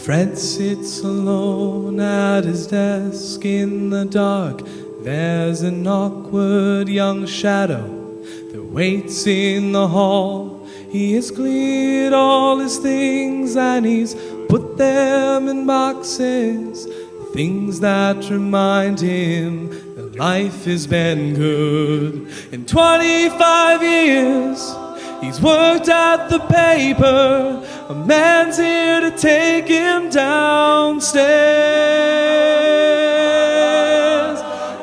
Fred sits alone at his desk in the dark. There's an awkward young shadow that waits in the hall. He has cleared all his things and he's put them in boxes, things that remind him that life has been good. In 25 years he's worked at the paper. A man's here to take him downstairs.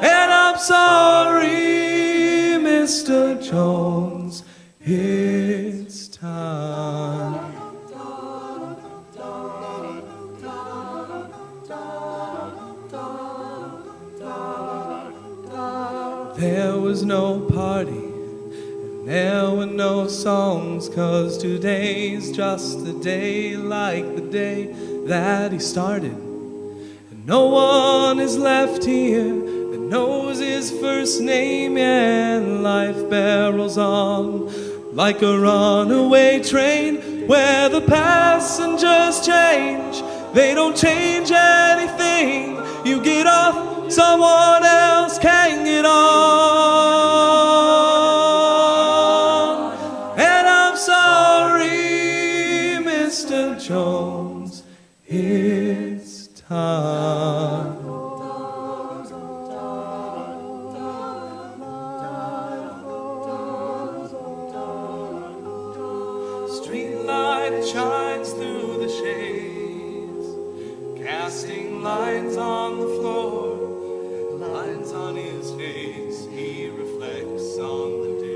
And I'm sorry, Mr. Jones, it's time. There was no party, there were no songs, 'cause today's just a day like the day that he started. And no one is left here that knows his first name, and life barrels on like a runaway train where the passengers change. They don't change anything. You get off, someone else can get on. And I'm sorry, Mr. Jones, it's time. Streetlight shines through the shades, casting lines on the floor, lines on his face. He reflects on the day.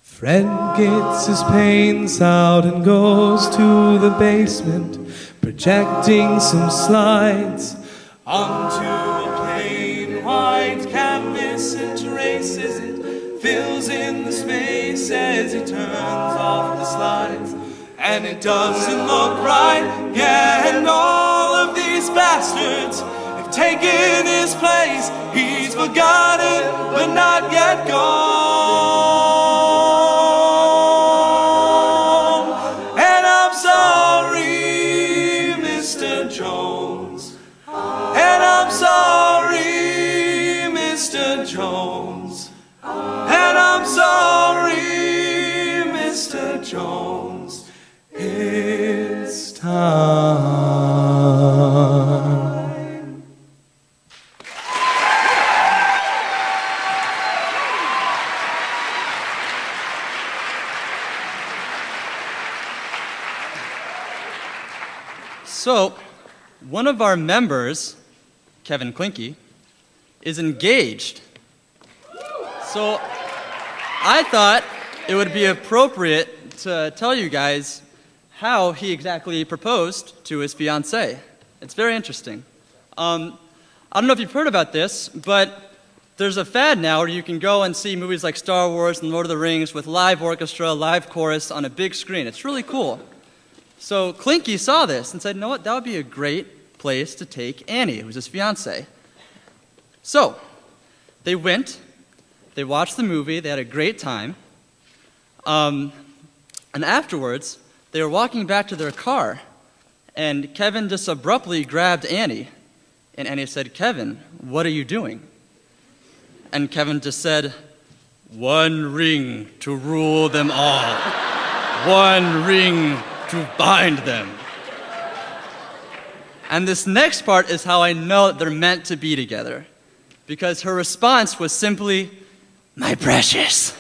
Fred gets his paints out and goes to the basement, projecting some slides onto a plain white canvas and traces it, fills in the space as he turns off the slides. And it doesn't look right, yeah, and all of these bastards have taken his place. He's forgotten, but not yet gone. And I'm sorry, Mr. Jones. And I'm sorry, Mr. Jones. And I'm sorry, Mr. Jones. It's time. So, one of our members, Kevin Klinke, is engaged. So, I thought it would be appropriate to tell you guys how he exactly proposed to his fiancée. It's very interesting. I don't know if you've heard about this, but there's a fad now where you can go and see movies like Star Wars and Lord of the Rings with live orchestra, live chorus on a big screen. It's really cool. So Klinke saw this and said, you know what, that would be a great place to take Annie, who's his fiancée. So they went, they watched the movie, they had a great time, and afterwards, they were walking back to their car, and Kevin just abruptly grabbed Annie, and Annie said, "Kevin, what are you doing?" And Kevin just said, "One ring to rule them all. One ring to bind them." And this next part is how I know that they're meant to be together, because her response was simply, "My precious."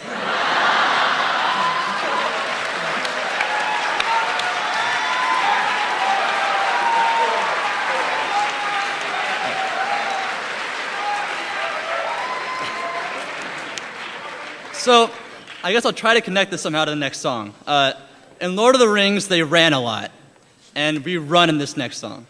So I guess I'll try to connect this somehow to the next song. In Lord of the Rings, they ran a lot, and we run in this next song.